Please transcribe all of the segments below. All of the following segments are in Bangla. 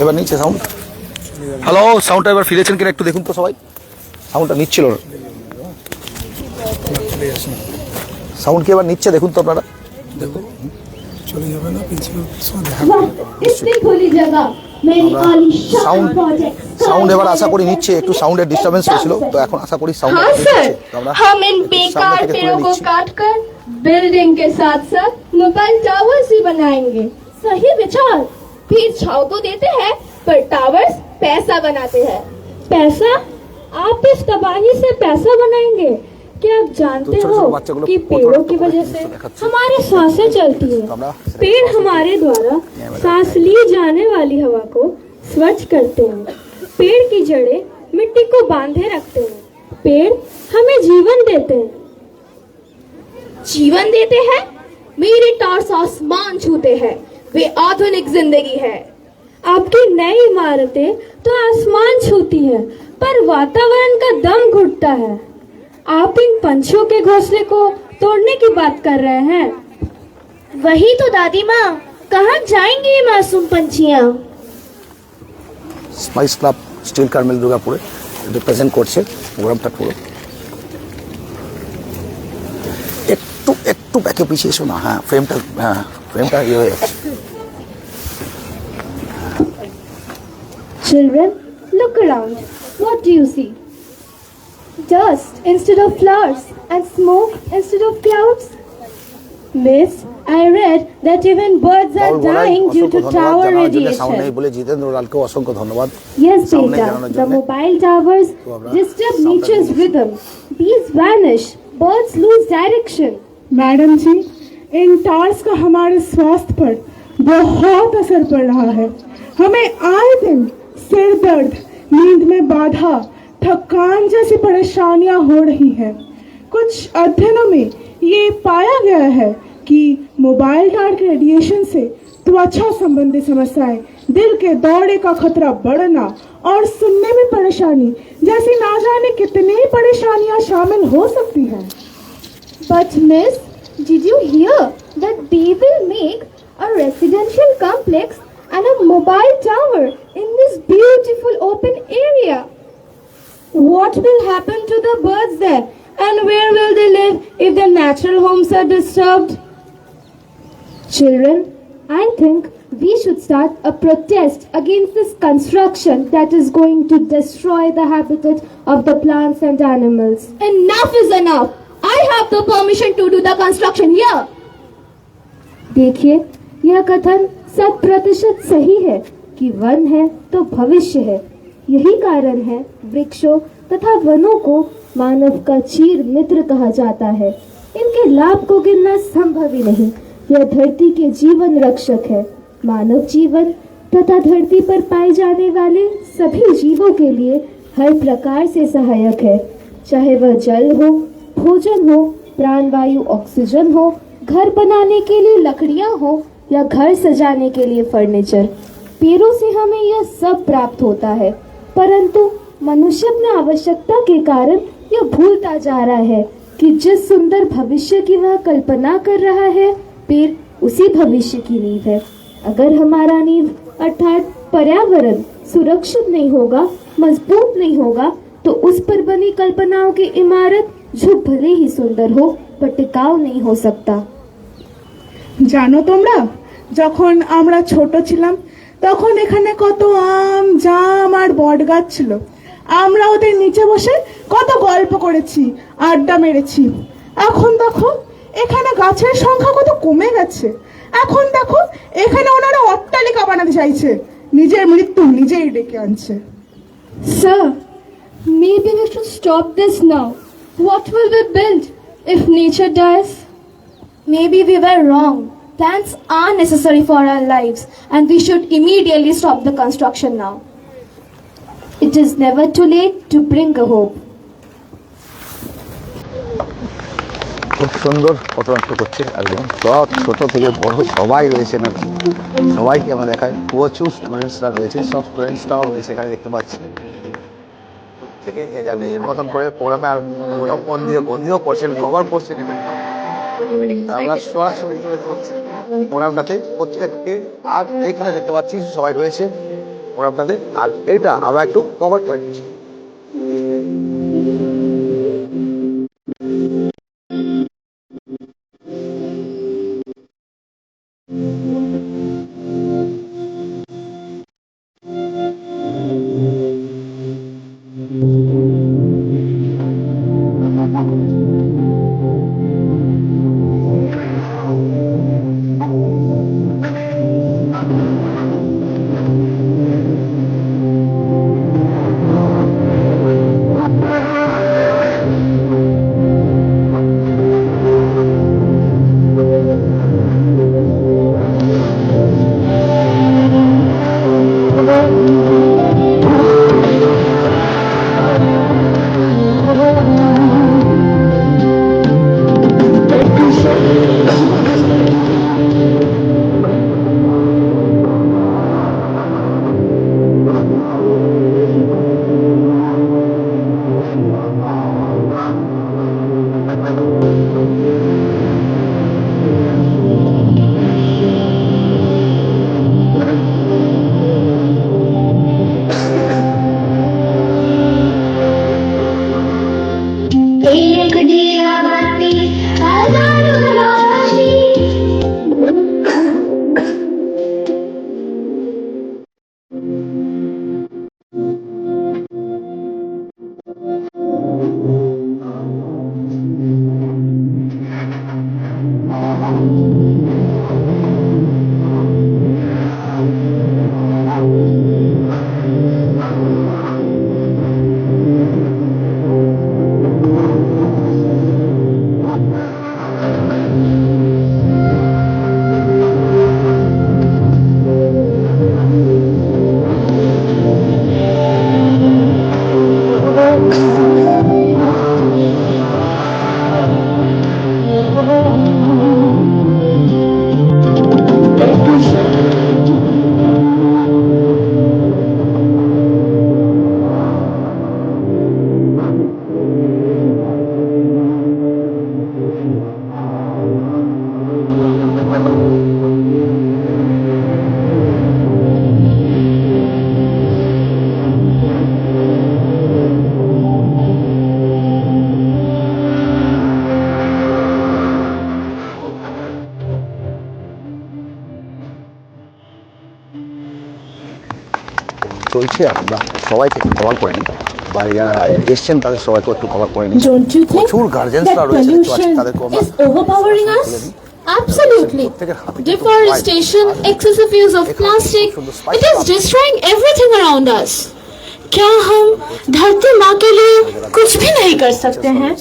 এবার নিচ্ছে সাউন্ড। হ্যালো, সাউন্ডটা এবার ফিরেছেন কিনা একটু দেখুন তো সবাই। সাউন্ডটা নিচ্ছিল, সাউন্ড কি এবার নিচ্ছে দেখুন তো আপনারা। দেখুন চলে যাবে না সাউন্ড এবার আশা করি নিচ্ছে। একটু সাউন্ডের ডিস্টারবেন্স হয়েছিল, তো এখন আশা করি সাউন্ড हम इन बेकार पेड़ों को काटकर बिल्डिंग के साथ साथ मोबाइल टावर्स भी बनाएंगे। सही विचार। फिर छाव तो देते हैं पर टावर्स पैसा बनाते हैं। पैसा? आप इस तबाही से पैसा बनाएंगे? क्या आप जानते हो कि पेड़ों की वजह से हमारी सांसें चलती हैं? पेड़ हमारे द्वारा सांस ली जाने वाली हवा को स्वच्छ करते हैं। पेड़ की जड़ें मिट्टी को बांधे रखते हैं। पेड़ हमें जीवन देते हैं। जीवन देते हैं? मेरे टॉर्च आसमान छूते हैं। वे आधुनिक जिंदगी है। आपकी नई इमारतें तो आसमान छूती हैं, पर वातावरण का दम घुटता है। आप इन पंछियों के घोंसले को तोड़ने की बात कर रहे हैं। वही तो दादी माँ, कहाँ जाएंगी ये मासूम पंछियाँ? স্পাইস ক্লাব স্টিল কার্মেল দুর্গাপুরে রিপ্রেজেন্ট করছে প্রোগ্রামটা পুরো। একটু একটু ব্যাকে পিছিয়ে এসো না। হ্যাঁ, ফ্রেমটা ইয়ে হয়ে যাচ্ছে। Children, look around. What do you see? Dust instead of flowers and smoke instead of clouds? Miss, I read that even birds are dying due to tower radiation. Yes, Beta, the mobile towers disturb nature's rhythm. Bees vanish, birds lose direction. Madam ji, इन टावर्स का हमारे स्वास्थ्य पर बहुत असर पड़ रहा है। हमें आए दिन सिर दर्द, नींद में बाधा, थकान जैसी परेशानियां हो रही हैं। कुछ अध्ययनों में ये पाया गया है कि मोबाइल टावर के रेडिएशन से त्वचा संबंधी समस्याएं, दिल के दौरे का खतरा बढ़ना और सुनने में परेशानी जैसी ना जाने कितनी परेशानियां शामिल हो सकती हैं। But miss, did you hear that they will make a residential complex and a mobile tower in this beautiful open area? What will happen to the birds there? And where will they live if their natural homes are disturbed? Children, I think we should start a protest against this construction that is going to destroy the habitat of the plants and animals. Enough is enough! I have the permission to do the construction here. देखिए, यह कथन 100% सही है कि वन है तो भविष्य है। यही कारण है वृक्षों तथा वनों को मानव का चीर मित्र कहा जाता है। इनके लाभ को गिनना संभव ही नहीं। यह धरती के जीवन रक्षक है। मानव जीवन तथा धरती पर पाए जाने वाले सभी जीवों के लिए हर प्रकार से सहायक है, चाहे वह जल हो, भोजन हो, प्राणवायु ऑक्सीजन हो, घर बनाने के लिए लकड़ियां हो या घर सजाने के लिए फर्नीचर। पेड़ों से हमें यह सब प्राप्त होता है, परंतु मनुष्य अपनी आवश्यकता के कारण यह भूलता जा रहा है कि जिस सुंदर भविष्य की वह कल्पना कर रहा है, पेड़ उसी भविष्य की नींव है। अगर हमारा नींव अर्थात पर्यावरण सुरक्षित नहीं होगा, मजबूत नहीं होगा, तो उस पर बनी कल्पनाओं की इमारत जो भले ही सुंदर हो पर टिकाऊ नहीं हो सकता। জানো তোমরা, যখন আমরা ছোট ছিলাম তখন এখানে কত আম, জাম আর বট গাছ ছিল। আমরা ওদের নিচে বসে কত গল্প করেছি, আড্ডা মেরেছি। এখন দেখো এখানে গাছের সংখ্যা কত কমে গেছে। এখন দেখো এখানে ওনারা অট্টালিকা বানাতে চাইছে, নিজের মৃত্যু নিজেই ডেকে আনছে। Sir, maybe we should stop this now. What will we build if nature dies? Maybe we were wrong. Plants are necessary for our lives and we should immediately stop the construction now. It is never too late to bring a hope. খুব সুন্দর ফটোনাট্য করছে একদম সব ছোট থেকে বড় সবাই রয়েছে না, সবাইকে আমরা দেখাই। প্রচুর স্টুডেন্টসরা রয়েছে, সব স্টুডেন্টসরাও রয়েছে এখানে দেখতে পাচ্ছি। থেকে এর মতন করে প্রোগ্রামে আর বন্দিও করছেন, কভার করছেন। আমরা সরাসরি প্রোগ্রামটাতে প্রত্যেককে আর এখানে দেখতে পাচ্ছি সবাই রয়েছে প্রোগ্রামটাতে, আর এটা আমরা একটু কভার করে দিচ্ছি। एक दिया बाती हजारों रोशनी। চলছে, আমরা সবাইকে একটু কভার করে নিই, বাইরে যারা এসছেন তাদের সবাইকে একটু কভার করে নিই। Don't you think প্রচুর গার্জেন্সরা that রয়েছে, দেখতে পাচ্ছি pollution তাদেরকে আমরা is overpowering us? Absolutely. Deforestation, excessive use of plastic, it is destroying everything around us. क्या हम धरती माँ के लिए कुछ भी नहीं कर सकते हैं?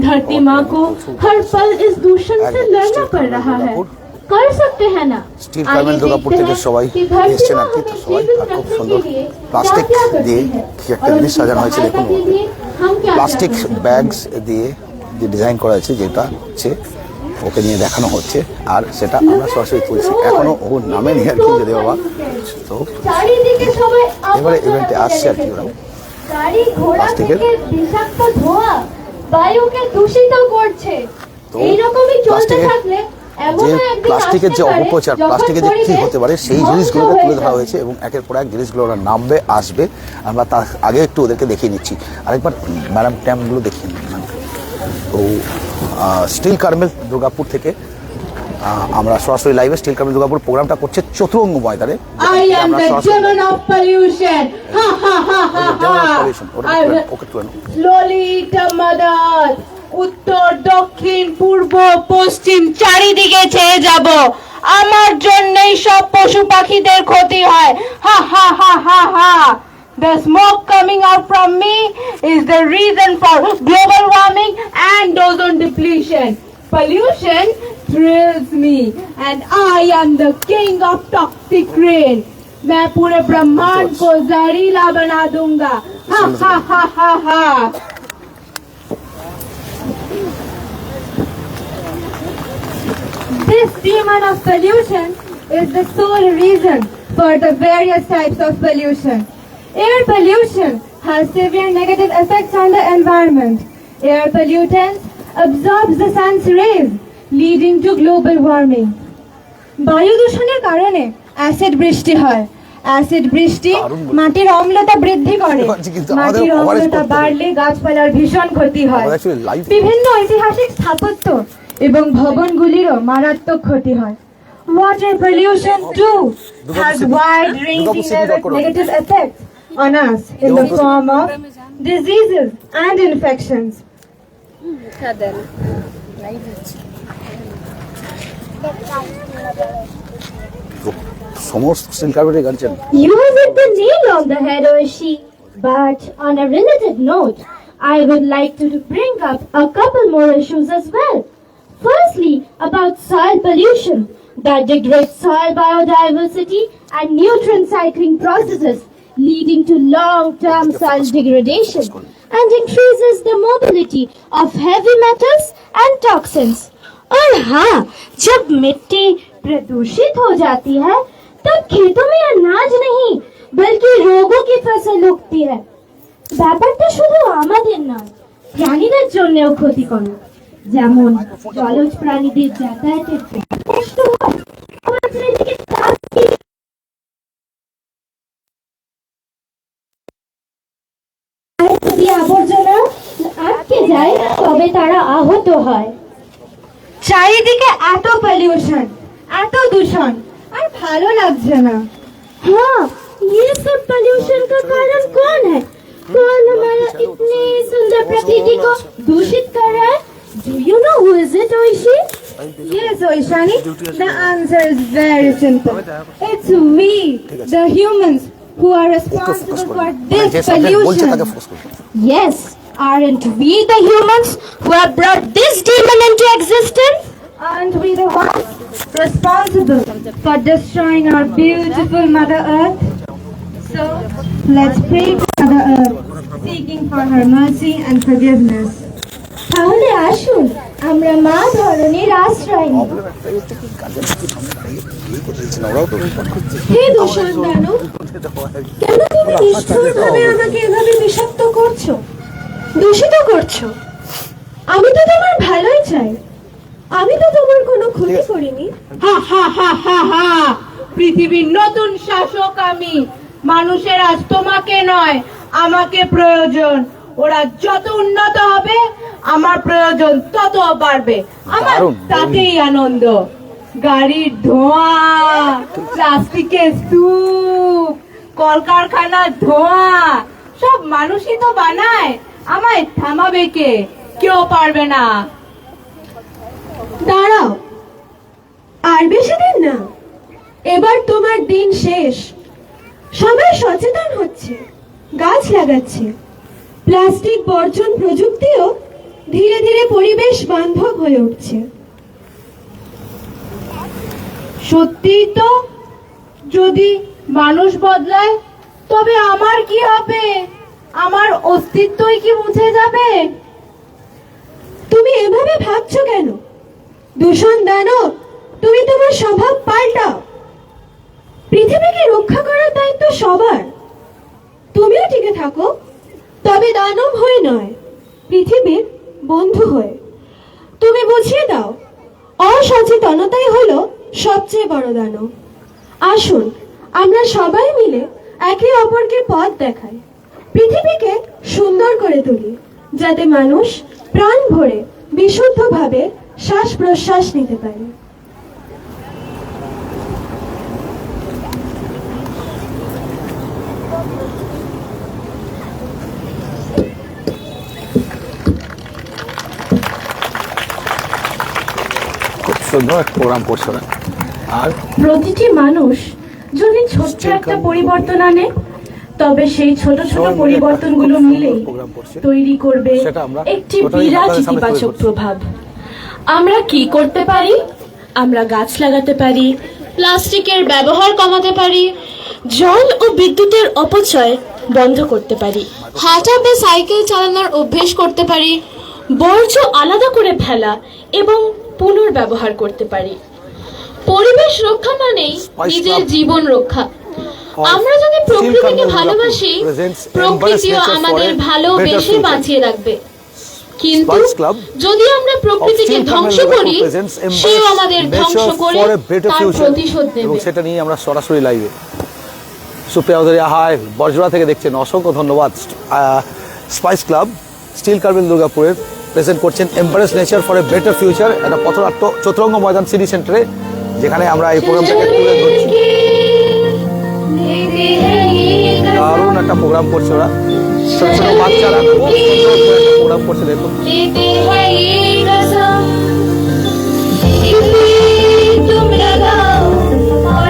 धरती माँ को हर पल इस दूषण से लड़ना पड़ रहा है। कर सकते हैं ना? স্টিল কারমেল দুর্গাপুর থেকে সবাই এসছেন আর কি, তো সবাই আর খুব সুন্দর প্লাস্টিক দিয়ে কি একটা জিনিস সাজানো হয়েছে দেখুন। প্লাস্টিক ব্যাগস দিয়ে যে ডিজাইন করা হয়েছে, যেটা হচ্ছে ওকে নিয়ে দেখানো হচ্ছে, আর সেটা আমরা সরাসরি তুলছি। এখনো ও নামেনি আর কি, যদি বাবা। তো এবারে ইভেন্টে আসছে আর কি ওরা গাড়ি ঘোড়া থেকে বিষাক্ত ধোঁয়া বায়ুকে দূষিত করছে। এইরকমই চলতে থাকলে যে প্লাস্টিকের যে অপপ্রচার, প্লাস্টিকের যে কী হতে পারে সেই জিনিসগুলোকে তুলে ধরা হয়েছে, এবং একের পর এক জিনিসগুলো ওরা নামবে, আসবে। আমরা তার আগে একটু ওদেরকে দেখিয়ে নিচ্ছি, আরেকবার ম্যাডাম ট্যাম্পগুলো দেখিয়ে নিই। তো স্টিল কারমেল দুর্গাপুর থেকে আমরা সরাসরি লাইভে স্টিল কারমেল দুর্গাপুর প্রোগ্রামটা করছে চতুরঙ্গ ময়দানে। উত্তর দক্ষিণ পূর্ব পশ্চিম চারিদিকে চেয়ে যাব, আমার জন্যই সব পশু পাখিদের ক্ষতি হয়। হা হা হা হা হা। The smoke coming out from me is the reason for global warming and ozone depletion. Pollution thrills me and I am the king of toxic rain. मैं पूरे ब्रह्मांड को जहरीला बना दूंगा। हा हा हा हा हा। This demon of pollution is the sole reason for the various types of pollution. Air pollution has severe negative effects on the environment. Air pollutants absorb the sun's rays, leading to global warming. বায়ু দূষণের কারণে অ্যাসিড বৃষ্টি হয়। অ্যাসিড বৃষ্টি মাটির অম্লতা বৃদ্ধি করে। কিন্তু আমাদের মাটির coverage অম্লতা করতে হবে। বাড়লে গাছপালার ভীষণ ক্ষতি হয়। আমাদের actually live- বিভিন্ন ঐতিহাসিক স্থাপত্য এবং ভবনগুলিরও মারাত্মক ক্ষতি হয়। Water pollution too has wide-ranging negative effects on us in the form of diseases and infections. সমস্ত স্টিল কার্পেটে গান চান। You have hit the nail on the head, Oishi. But on a related note, I would like to bring up a couple more issues as well. Firstly, about soil pollution that degrades soil biodiversity and nutrient cycling processes, leading to long-term soil degradation and increases the mobility of heavy metals and toxins. और हाँ, जब मिट्टी प्रदूषित हो जाती है तब खेतों में अनाज नहीं बल्कि रोगों की फसल उगती है। ব্যাপারটা শুধু আমাদের নয়, প্রাণীদের জন্যও ক্ষতিকর। যেমন জলজ প্রাণীদের যাতায়াতের কষ্ট হয়, আবার চারিদিকে প্লাস্টিক আর যদি আবর্জনা আটকে যায় তবে তারা আহত হয়। চারিদিকে এত পলিউশন, এত দূষণ, আর ভালো লাগছে না। हाँ, ये सब पॉल्यूशन का कारण कौन है? कौन हमारा इतने सुंदर प्रकृति को दूषित कर रहा है? Do you know who is it, Oishi? Yes, Oishani, the answer is very simple. It's we, the humans, who are responsible for যে this সাবজেক্ট বলছে তাকে pollution. ফোকাস করুন। Yes, aren't we the humans who have brought this demon into existence? Aren't we the ones responsible for destroying our beautiful Mother Earth? So, let's pray to Mother Earth, seeking for her mercy and forgiveness. তাহলে আসুন আমরা মা ধরনের আশ্রয় নিই। হে দূষণ দানব, কেন তুমি নিষ্ঠুরভাবে আমাকে এভাবে বিষাক্ত করছো, দূষিত করছো? আমি তো তোমার ভালোই চাই, আমি তো তোমার কোনো ক্ষতি করিনি। হা হা হা হা হা, পৃথিবীর নতুন শাসক আমি। মানুষের আজ তোমাকে নয়, আমাকে প্রয়োজন। ওরা যত উন্নত হবে আমার প্রয়োজন তত বাড়বে। আমার দারুণ, তাতেই আনন্দ। গাড়ির ধোঁয়া, প্লাস্টিকের স্তূপ, কলকারখানার ধোঁয়া, সব মানুষই তো বানায়। আমায় থামাবে কে? কেউ পারবে না। দাঁড়াও, আর বেশি দিন না, এবার তোমার দিন শেষ। সবাই সচেতন হচ্ছে, গাছ লাগাচ্ছে, প্লাস্টিক বর্জন প্রযুক্তিও ধীরে ধীরে পরিবেশ বান্ধব হয়ে উঠছে। সত্যিই তো, যদি মানুষ বদলায় তবে আমার কি হবে? আমার অস্তিত্বই কি মুছে যাবে? তুমি এভাবে ভাবছো কেন? দূষণ দানব, তুমি তোমার স্বভাব পাল্টাও। পৃথিবীকে রক্ষা করার দায়িত্ব সবার। তুমিও টিকে থাকো, তবে দানব হয়ে নয়, পৃথিবীর বন্ধু হয়ে। তুমি বুঝিয়ে দাও, অসচেতনতাই হলো সবচেয়ে বড় দানব। আসুন আমরা সবাই মিলে একে অপরকে পথ দেখাই, পৃথিবীকে সুন্দর করে তুলি, যাতে মানুষ প্রাণ ভরে বিশুদ্ধভাবে শ্বাস প্রশ্বাস নিতে পারে। খুব সুন্দর একটা প্রোগ্রাম করছে ওরা। আর প্রতিটি মানুষ যদি ছোট্ট একটা পরিবর্তন আনে, তবে সেই ছোট ছোট পরিবর্তনগুলো মিলেই তৈরি করবে একটি বিরাট ইতিবাচক প্রভাব। আমরা কি করতে পারি? আমরা গাছ লাগাতে পারি, প্লাস্টিকের ব্যবহার কমাতে পারি, জল ও বিদ্যুতের অপচয় বন্ধ করতে পারি, হাঁটা বা সাইকেল চালানোর অভ্যেস করতে পারি, বর্জ্য আলাদা করে ফেলা এবং পুনর্ব্যবহার করতে পারি। পরিবেশ রক্ষা মানেই নিজের জীবন রক্ষা। আমরা যদি প্রকৃতিকে ভালোবাসি, প্রকৃতিও আমাদের ভালোবেসে বাঁচিয়ে রাখবে। কিন্তু Spice Club যদি আমরা প্রকৃতিকে Steel ধ্বংস Carmel করি, presents embrace সেও আমাদের ধ্বংস nature করে for a better তার future। প্রতিশোধ এবং নেবে। সেটা নিয়ে আমরা সরাসরি লাইভে সুপ্রিয়া অধরিয়া হাই বর্জরা থেকে দেখছেন, অসংখ্য ধন্যবাদ। স্পাইস ক্লাব স্টিল কার্মেল দুর্গাপুরের প্রেজেন্ট করছেন embarrass nature for a better future, একটা পথনাট্য চতুরঙ্গ ময়দান সিটি সেন্টারে, যেখানে আমরা এই প্রোগ্রামটাকে তুলে ধরছি। দারুণ একটা প্রোগ্রাম করছে ওরা, ছোট ছোট বাচ্চারা খুব সুন্দর করে একটা প্রোগ্রাম করছে। দেখুন लेते हैं ये कसम कि तुम लगाओ और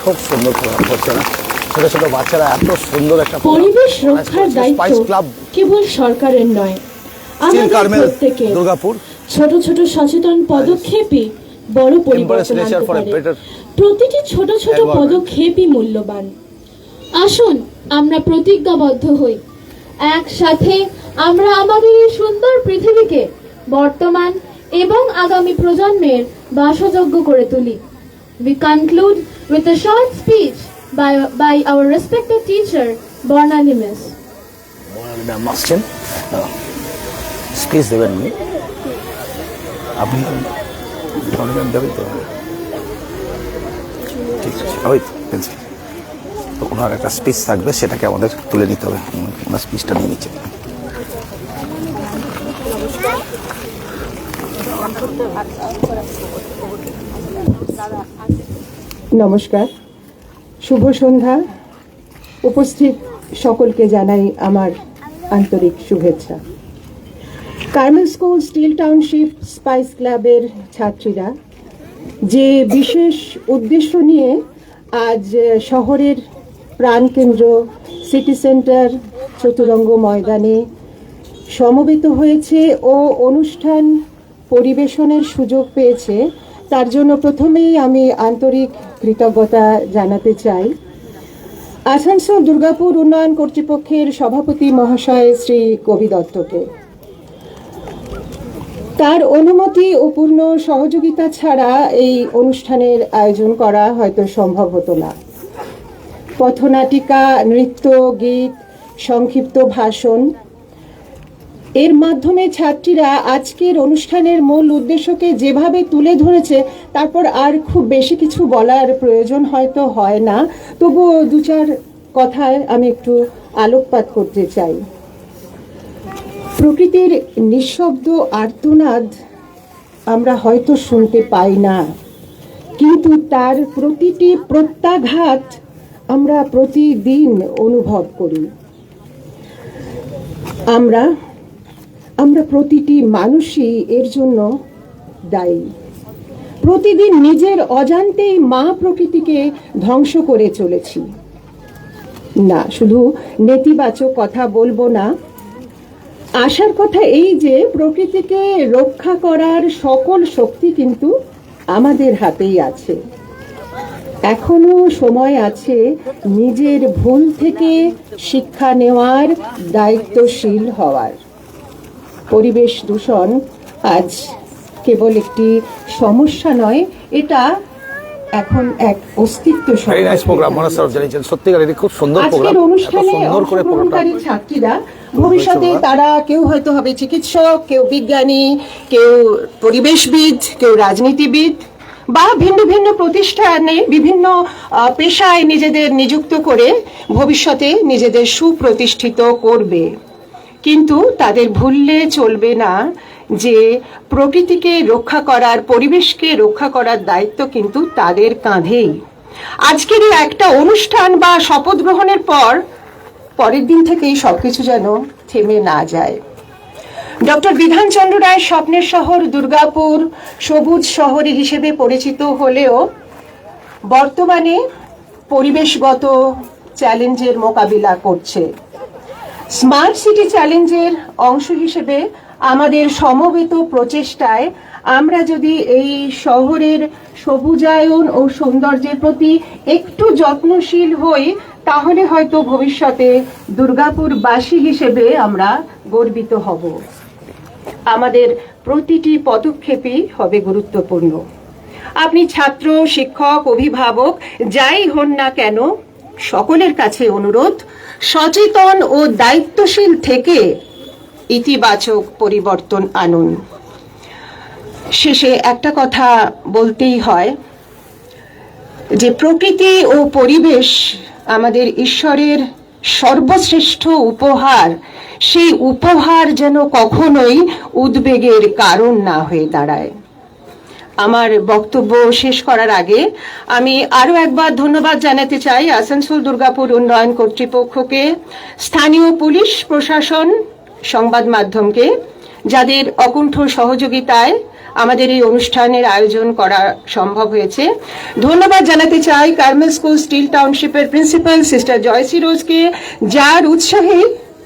খুব সুন্দর প্রোগ্রাম করছে না, ছোট ছোট বাচ্চারা এত সুন্দর একটা পরিবেশ রক্ষার দায়িত্ব স্পাইস ক্লাব কেবল সরকারের নয়, স্টিল আমাদের কার্মেল প্রত্যেকের। দুর্গাপুর ছোট ছোট সচেতন পদক্ষেপই বড় পরিবর্তন nature আনতে for a পারে। better প্রতিটি ছোট ছোট environment। পদক্ষেপই মূল্যবান। আসুন আমরা প্রতিজ্ঞাবদ্ধ হই, একসাথে আমরা আমাদের এই সুন্দর পৃথিবীকে বর্তমান এবং আগামী প্রজন্মের বাসযোগ্য করে তুলি। We conclude with a short speech by our respected teacher Bornali Miss. Ma'am আসছেন, স্পেস দেবেন উনি, আপনি ম্যাম দেবেন তো? ঠিক আছে, ওই পেন্সিল তো ওনার একটা স্পিচ থাকবে, সেটাকে আমাদের তুলে নিতে হবে। ওনার স্পিচটা নিয়ে নিচ্ছে। নমস্কার, শুভ সন্ধ্যা। উপস্থিত সকলকে জানাই আমার আন্তরিক শুভেচ্ছা। Carmel school steel township spice ক্লাবের ছাত্রীরা যে বিশেষ উদ্দেশ্য নিয়ে আজ শহরের প্রাণকেন্দ্র সিটি সেন্টার চতুরঙ্গ ময়দানে সমবেত হয়েছে ও অনুষ্ঠান পরিবেশনের সুযোগ পেয়েছে, তার জন্য প্রথমেই আমি আন্তরিক কৃতজ্ঞতা জানাতে চাই আসানসোল দুর্গাপুর উন্নয়ন কর্তৃপক্ষের সভাপতি মহাশয় শ্রী কবি দত্তকে। তার অনুমতি ও পূর্ণ সহযোগিতা ছাড়া এই অনুষ্ঠানের আয়োজন করা হয়তো সম্ভব হতো না। পথনাটিকা, নৃত্য, গীত, সংক্ষিপ্ত ভাষণ এর মাধ্যমে ছাত্রীরা আজকের অনুষ্ঠানের মূল উদ্দেশ্যকে যেভাবে তুলে ধরেছে, তারপর আর খুব বেশি কিছু বলার প্রয়োজন হয়তো হয় না, তবুও দু চার কথায় আমি একটু আলোকপাত করতে চাই। প্রকৃতির নিঃশব্দ আর্তনাদ আমরা হয়তো শুনতে পাই না, কিন্তু তার প্রতিটি প্রত্যাঘাত আমরা প্রতিদিন অনুভব করি। আমরা প্রতিটি মানুষই এর জন্য দায়ী। প্রতিদিন নিজের অজান্তেই মা প্রকৃতিকে ধ্বংস করে চলেছি। না, শুধু নেতিবাচক কথা বলবো না, আশার কথা এই যে প্রকৃতিকে রক্ষা করার সকল শক্তি কিন্তু আমাদের হাতেই আছে। এখনো সময় আছে নিজের ভুল থেকে শিক্ষা নেওয়ার, দায়িত্বশীল হওয়ার। পরিবেশ দূষণ আজ কেবল একটি সমস্যা নয়, এটা এখন এক অস্তিত্ব very nice programme Manoj sir জানিয়েছেন, সত্যিকার এটা খুব সুন্দর প্রোগ্রাম, আজকের অনুষ্ঠানে সুন্দর করে অংশগ্রহণকারী ছাত্রীরা ভবিষ্যতে তারা কেউ হয়তো হবে চিকিৎসক, কেউ বিজ্ঞানী, কেউ পরিবেশবিদ, কেউ রাজনীতিবিদ, বা ভিন্ন ভিন্ন প্রতিষ্ঠানে বিভিন্ন পেশায় নিজেদের নিযুক্ত করে ভবিষ্যতে নিজেদের সুপ্রতিষ্ঠিত করবে। কিন্তু তাদের ভুললে চলবে না যে প্রকৃতিকে রক্ষা করার, পরিবেশকে রক্ষা করার দায়িত্ব কিন্তু তাদের কাঁধেই। আজকের এই একটা অনুষ্ঠান বা শপথ গ্রহণের পরের দিন থেকেই সবকিছু যেন থেমে না যায়। ডক্টর বিধানচন্দ্র রায়ের স্বপ্নের শহর দুর্গাপুর সবুজ শহর হিসেবে পরিচিত হলেও বর্তমানে পরিবেশগত চ্যালেঞ্জের মোকাবিলা করছে। স্মার্ট সিটি চ্যালেঞ্জের অংশ হিসেবে আমাদের সমবেত প্রচেষ্টায় আমরা যদি এই শহরের সবুজায়ন ও সৌন্দর্যের প্রতি একটু যত্নশীল হই, তাহলে হয়তো ভবিষ্যতে দুর্গাপুরবাসী হিসেবে আমরা গর্বিত হব। আমাদের প্রতিটি পদক্ষেপই হবে গুরুত্বপূর্ণ। আপনি ছাত্র, শিক্ষক, অভিভাবক যাই হন না কেন, সকলের কাছে অনুরোধ, সচেতন ও দায়িত্বশীল থেকে ইতিবাচক পরিবর্তন আনুন। শেষে একটা কথা বলতেই হয় যে প্রকৃতি ও পরিবেশ আমাদের ঈশ্বরের সর্বশ্রেষ্ঠ উপহার। সেই উপহার যেন কখনোই উদ্বেগের কারণ না হয়ে দাঁড়ায়। আমার বক্তব্য শেষ করার আগে আমি আরো একবার ধন্যবাদ জানাতে চাই আসানসোল দুর্গাপুর উন্নয়ন কর্তৃপক্ষকে, স্থানীয় পুলিশ প্রশাসন, সংবাদ মাধ্যমকে, যাদের অকুণ্ঠ সহযোগিতায় আমাদের এই অনুষ্ঠানের আয়োজন করা সম্ভব হয়েছে। ধন্যবাদ জানাতে চাই কার্মেল স্কুল স্টিল টাউনশিপের প্রিন্সিপাল সিস্টার জয়সী রোজকে, যার উৎসাহে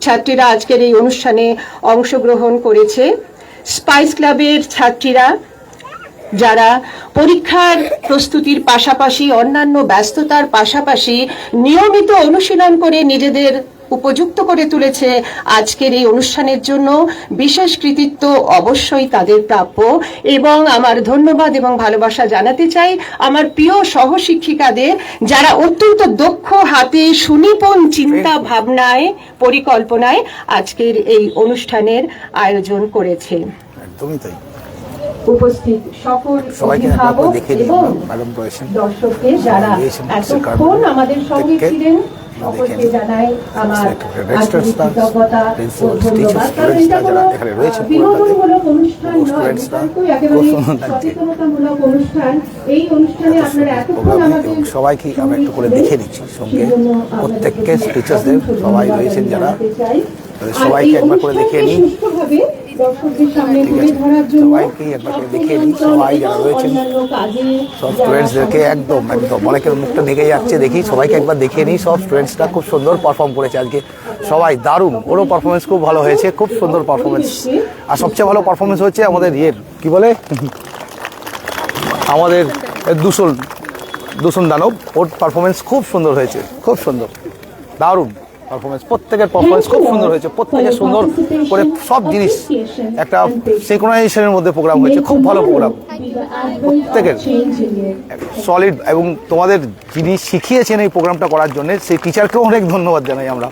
ছাত্রীরা আজকের এই অনুষ্ঠানে অংশগ্রহণ করেছে। স্পাইস ক্লাবের ছাত্রীরা, যারা পরীক্ষার প্রস্তুতির পাশাপাশি অন্যান্য ব্যস্ততার পাশাপাশি নিয়মিত অনুশীলন করে নিজেদের উপযুক্ত করে তুলেছে আজকের এই অনুষ্ঠানের জন্য, বিশেষ কৃতিত্ব অবশ্যই তাদের প্রাপ্য। এবং আমার ধন্যবাদ এবং ভালোবাসা জানাতে চাই আমার প্রিয় সহশিক্ষিকাদের, যারা অত্যন্ত দক্ষ হাতে সুনিপুণ চিন্তা ভাবনায়, পরিকল্পনায় আজকের এই অনুষ্ঠানের আয়োজন করেছে। একদমই তাই। উপস্থিত সকল অভিভাবক এবং দর্শককে যারা এতক্ষণ আমাদের সঙ্গে ছিলেন, সকলকে জানাই আমার আন্তরিক কৃতজ্ঞতা ও ধন্যবাদ। কারণ এটা কোনো বিনোদনমূলক অনুষ্ঠান নয়, নিতান্তই একেবারে সচেতনতামূলক অনুষ্ঠান। এই অনুষ্ঠানে আপনারা এতক্ষণ আমাদের সবাইকে আমরা একটু করে দেখে দিচ্ছি, সঙ্গে প্রত্যেককে টিচার্সদের সবাই রয়েছেন যারা, সবাইকে একবার করে দেখিয়ে নিই, সবাইকে একবার করে দেখিয়ে নিই, সবাই যারা রয়েছেন সব স্টুডেন্টসদেরকে একদম একদম অনেকের মুখটা ঢেকে যাচ্ছে, দেখি সবাইকে একবার দেখিয়ে নিই। সব স্টুডেন্টসরা খুব সুন্দর পারফর্ম করেছে আজকে, সবাই দারুণ, ওরও পারফরমেন্স খুব ভালো হয়েছে, খুব সুন্দর পারফরমেন্স। আর সবচেয়ে ভালো পারফরমেন্স হচ্ছে আমাদের কি বলে আমাদের দূষণ দানব, ওর পারফরমেন্স খুব সুন্দর হয়েছে, খুব সুন্দর, দারুণ পারফরমেন্স। প্রত্যেকের পারফরমেন্স খুব সুন্দর হয়েছে, প্রত্যেকে সুন্দর করে সব জিনিস একটা সিনক্রোনাইজেশনের মধ্যে প্রোগ্রাম হয়েছে, খুব ভালো প্রোগ্রাম প্রত্যেকের সলিড। এবং তোমাদের যিনি শিখিয়েছেন এই প্রোগ্রামটা করার জন্য, সেই টিচারকেও অনেক ধন্যবাদ জানাই আমরা,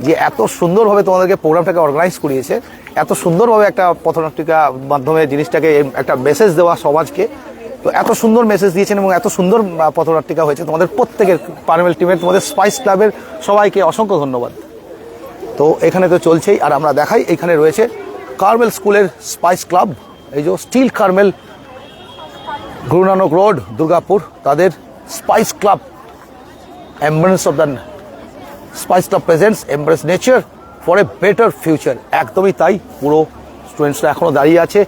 যে এত সুন্দরভাবে তোমাদেরকে প্রোগ্রামটাকে অর্গানাইজ করিয়েছে, এত সুন্দরভাবে একটা পথনাটিকার মাধ্যমে জিনিসটাকে একটা মেসেজ দেওয়া সমাজকে। তো এত সুন্দর মেসেজ দিয়েছেন এবং এত সুন্দর পথনাটিকা হয়েছে। তোমাদের প্রত্যেকের কার্মেল টিমের, তোমাদের স্পাইস ক্লাবের সবাইকে অসংখ্য ধন্যবাদ। তো এখানে তো চলছেই, আর আমরা দেখাই এখানে রয়েছে কার্মেল স্কুলের স্পাইস ক্লাব, এই যে still Carmel, Guru Nanak road, Durgapur, তাদের spice club, embrace of the spice club presents embrace nature for a better future. একদমই তাই, পুরো স্টুডেন্টসরা এখনও দাঁড়িয়ে আছে,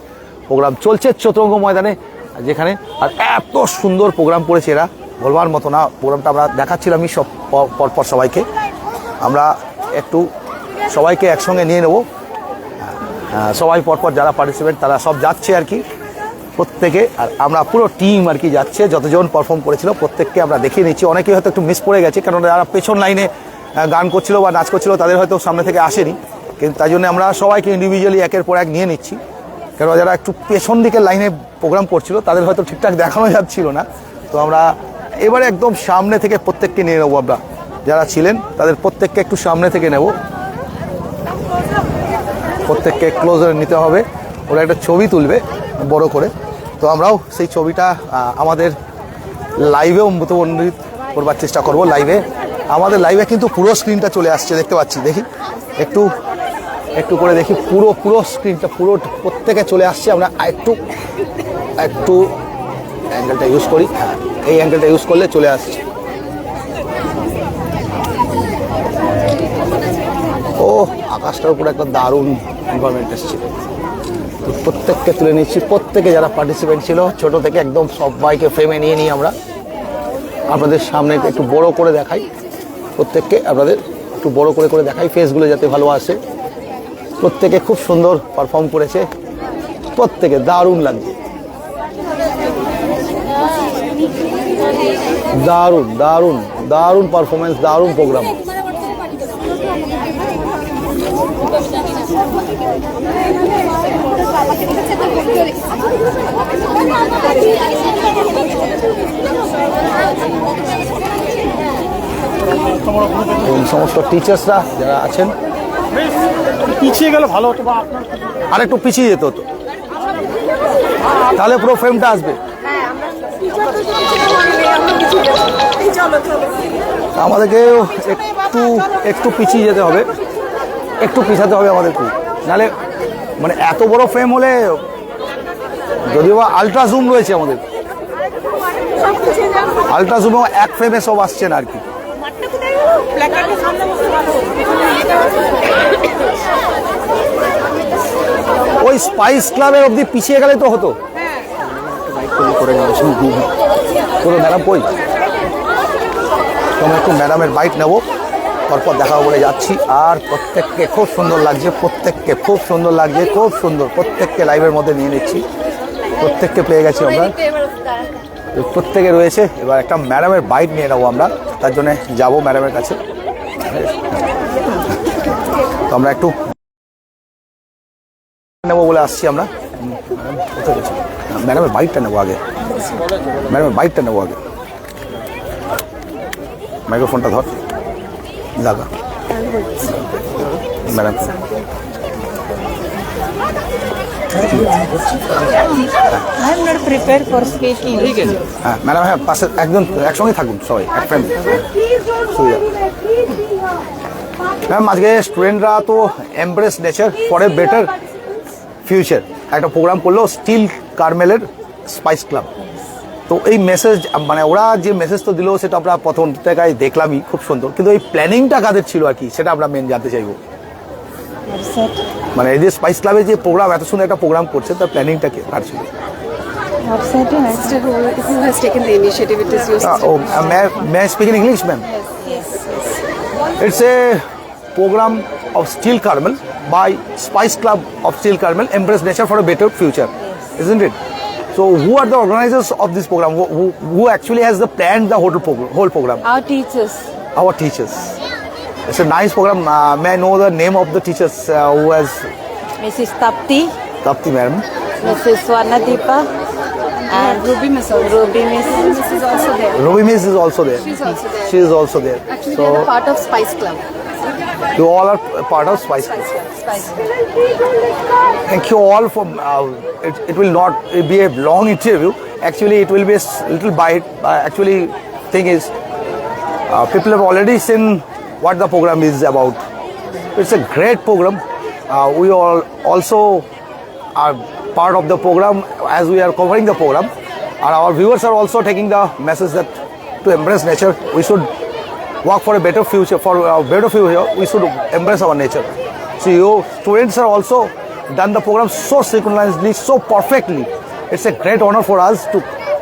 প্রোগ্রাম চলছে চতুরঙ্গ ময়দানে যেখানে। আর এত সুন্দর প্রোগ্রাম করেছে এরা, বলবার মতো না। প্রোগ্রামটা আমরা দেখাচ্ছিলামই সব পরপর সবাইকে। আমরা একটু সবাইকে একসঙ্গে নিয়ে নেব, সবাই পরপর যারা পার্টিসিপেন্ট তারা সব যাচ্ছে আর কি প্রত্যেকে। আর আমরা পুরো টিম আর কি যাচ্ছে, যতজন পারফর্ম করেছিল প্রত্যেককে আমরা দেখিয়ে নিচ্ছি। অনেকেই হয়তো একটু মিস পড়ে গেছে, কারণ যারা পেছন লাইনে গান করছিল বা নাচ করছিল তাদের হয়তো সামনে থেকে আসেনি, কিন্তু তাই জন্য আমরা সবাইকে ইন্ডিভিজুয়ালি একের পর এক নিয়ে নিচ্ছি। কেন যারা একটু পেছন দিকের লাইনে প্রোগ্রাম করছিল তাদের হয়তো ঠিকঠাক দেখানো যাচ্ছিল না। তো আমরা এবারে একদম সামনে থেকে প্রত্যেককে নিয়ে নেবো। আমরা যারা ছিলেন তাদের প্রত্যেককে একটু সামনে থেকে নেব, প্রত্যেককে ক্লোজারে নিতে হবে। ওরা একটা ছবি তুলবে বড় করে, তো আমরাও সেই ছবিটা আমাদের লাইভেও মুদ্রিত করবার চেষ্টা করব। লাইভে আমাদের লাইভে কিন্তু পুরো স্ক্রিনটা চলে আসছে, দেখতে পাচ্ছি। দেখি একটু একটু করে দেখি, পুরো স্ক্রিনটা পুরো প্রত্যেকে চলে আসছে। আমরা একটু অ্যাঙ্গেলটা ইউজ করি, এই অ্যাঙ্গেলটা ইউজ করলে চলে আসছে। ও আকাশটার উপরে একটা দারুণ এনভায়রনমেন্ট এসছে। তো প্রত্যেককে তুলে নিচ্ছি, প্রত্যেকে যারা পার্টিসিপেন্ট ছিল ছোট থেকে একদম সবাইকে ফ্রেমে নিয়ে নিই আমরা। আপনাদের সামনে একটু বড় করে দেখাই, প্রত্যেককে আপনাদের একটু বড় করে দেখাই, ফেসগুলো যাতে ভালো আসে। প্রত্যেকে খুব সুন্দর পারফর্ম করেছে, প্রত্যেকে দারুণ লাগছে, দারুণ দারুণ দারুণ পারফরমেন্স, দারুণ প্রোগ্রাম। সমস্ত টিচার্সরা যারা আছেন, পিছিয়ে গেলে ভালো হতো বা আপনার আর একটু পিছিয়ে যেতে হতো, তাহলে পুরো ফ্রেমটা আসবে। আমাদেরকে একটু পিছিয়ে যেতে হবে, একটু পিছাতে হবে আমাদেরকে, নাহলে মানে এত বড় ফ্রেম হলে, যদিও বা আলট্রা জুম রয়েছে আমাদের, আলট্রা জুমেও এক ফ্রেমে সব আসছে না আর কি। ওই স্পাইস ক্লাবের অবধি পিছিয়ে গেলে তো হতো। পুরো ম্যাডাম কই, তোমরা একটু ম্যাডামের বাইট নেবো, তারপর দেখা বলে যাচ্ছি। আর প্রত্যেককে খুব সুন্দর লাগছে, প্রত্যেককে খুব সুন্দর লাগছে, খুব সুন্দর। প্রত্যেককে লাইভের মধ্যে নিয়ে নিচ্ছি, প্রত্যেককে পেয়ে গেছি আমরা, প্রত্যেকে রয়েছে। এবার একটা ম্যাডামের বাইট নিয়ে নেবো আমরা, তার জন্য যাবো ম্যাডামের কাছে। তো আমরা একটু নেবো বলে আসছি আমরা। ম্যাডামের বাইকটা নেবো আগে, ম্যাডামের বাইকটা নেবো আগে। মাইক্রোফোনটা ধর, লাগা ম্যাডাম। হ্যাঁ ম্যাডাম, হ্যাঁ পাশে একজন একসঙ্গে থাকুন সবাই, এক ফ্রেন্ড। ম্যাম আজকে স্টুডেন্টরা তো embrace nature for a better future একটা প্রোগ্রাম করলো, স্টিল কার্মেলের স্পাইস ক্লাব। তো এই মেসেজ, মানে ওরা যে মেসেজ তো দিল সেটা আমরা প্রথম থেকে দেখলামই, খুব সুন্দর। কিন্তু এই প্ল্যানিংটা কাদের ছিল আর কি, সেটা আমরা মেন জানতে চাইবো। মানে এই যে স্পাইস ক্লাবের যে প্রোগ্রাম, এত সুন্দর একটা প্রোগ্রাম করছে, তার প্ল্যানিংটা কার ছিল? Who has taken the initiative? It is your may I speak in English, ma'am? Yes. It's a program of Steel Carmel by Spice Club of Steel Carmel, Embrace Nature for a Better Future, isn't it? So who are the organizers of this program? Who actually has planned the whole program? Our teachers. Our teachers. It's a nice program. May I know the name of the teachers who has? Mrs. Tapti, Madam. Mrs. Swarnadeepa, and Ruby Miss. Ruby Miss is also there. Ruby Miss is also there. She's also there. She is also there. Actually, So they are a part of Spice Club. You all are part of Spice Club. Thank you all for. It will not be a long interview. Actually, it will be a little bite. Actually, thing is, people have already seen what the program is about. It's a great program. We all also are part of the program as we are covering the program, and our viewers are also taking the message that to embrace nature. We should work for a better future. For a better future, we should embrace our nature. So you students are also done the program so synchronously, so perfectly. It's a great honor for us to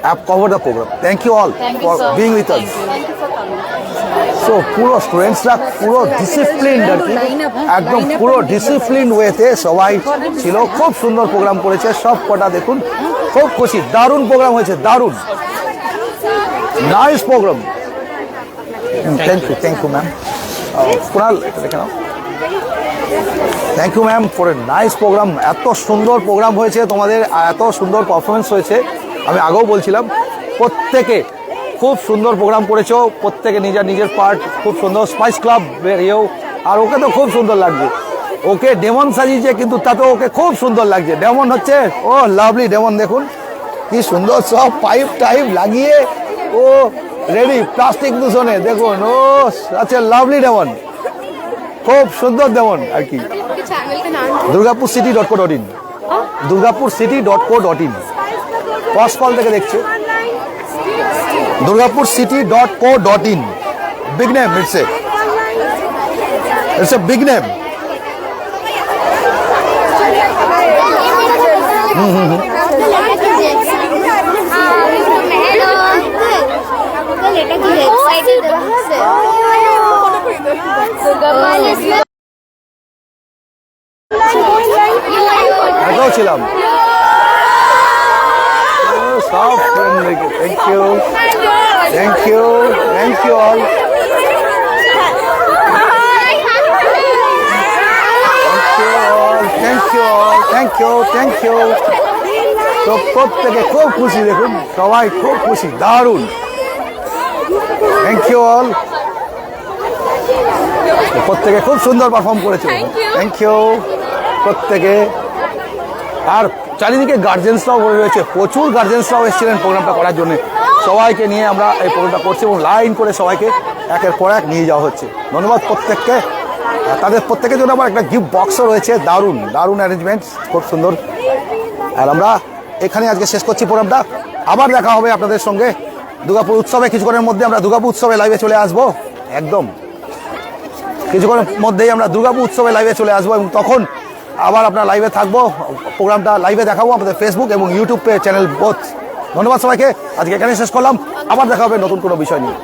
have covered the program. Thank you all for being with us. So পুরো স্টুডেন্টসরা পুরো ডিসিপ্লিন আর কি, একদম পুরো ডিসিপ্লিন ওয়েতে সবাই ছিল। খুব সুন্দর প্রোগ্রাম করেছে সব কটা, দেখুন খুব খুশি, দারুণ প্রোগ্রাম হয়েছে, দারুণ nice programme. Thank you ma'am. Kunal দেখে নাও। Thank you ma'am for a nice programme. এত সুন্দর প্রোগ্রাম হয়েছে তোমাদের, এত সুন্দর পারফরমেন্স হয়েছে। আমি আগেও বলছিলাম প্রত্যেকে খুব সুন্দর প্রোগ্রাম করেছো, প্রত্যেকে নিজের পার্ট খুব সুন্দর। স্পাইস ক্লাব বেরিয়েও, আর ওকে তো খুব সুন্দর লাগবে। ওকে ডেমন সাজিয়েছে কিন্তু তাতেও ওকে খুব সুন্দর লাগছে। ডেমন হচ্ছে ও লাভলি ডেমন, দেখুন কি সুন্দর সব পাইপ টাইপ লাগিয়ে ও রেডি প্লাস্টিক দূষণে, দেখুন ও আচ্ছা লাভলি ডেমন, খুব সুন্দর ডেমন আর কি। durgapurcity.co.in, durgapurcity.co.in পসপল থেকে দেখছে। durgapurcity.co.in, big name, it's a big name. আগেও ছিলাম সব friend. Thank you thank you thank you all. Thank you all, thank you thank you. তো প্রত্যেকে খুব খুশি, দেখুন সবাই খুব খুশি, দারুণ। থ্যাংক ইউ অল, প্রত্যেকে খুব সুন্দর পারফর্ম করেছে। থ্যাংক ইউ প্রত্যেকে। আর চারিদিকে গার্জেন্সরাও বলে রয়েছে, প্রচুর গার্জেন্সরাও এসেছিলেন প্রোগ্রামটা করার জন্য। সবাইকে নিয়ে আমরা এই প্রোগ্রামটা করছি এবং লাইন করে সবাইকে একের পর এক নিয়ে যাওয়া হচ্ছে। ধন্যবাদ প্রত্যেককে। তাদের প্রত্যেকের জন্য আবার একটা গিফট বক্সও রয়েছে, দারুণ দারুণ অ্যারেঞ্জমেন্ট, খুব সুন্দর। আর আমরা এখানে আজকে শেষ করছি প্রোগ্রামটা। আবার দেখা হবে আপনাদের সঙ্গে দুর্গাপুর উৎসবে। কিছুক্ষণের মধ্যে আমরা দুর্গাপুর উৎসবে লাইভে চলে আসবো, একদম কিছুক্ষণের মধ্যেই আমরা দুর্গাপুর উৎসবে লাইভে চলে আসবো এবং তখন আবার আপনার লাইভে থাকবো। প্রোগ্রামটা লাইভে দেখাবো আমাদের ফেসবুক এবং ইউটিউব চ্যানেল বোথ। ধন্যবাদ সবাইকে, আজকে এখানে শেষ করলাম। আবার দেখা হবে নতুন কোনো বিষয় নিয়ে।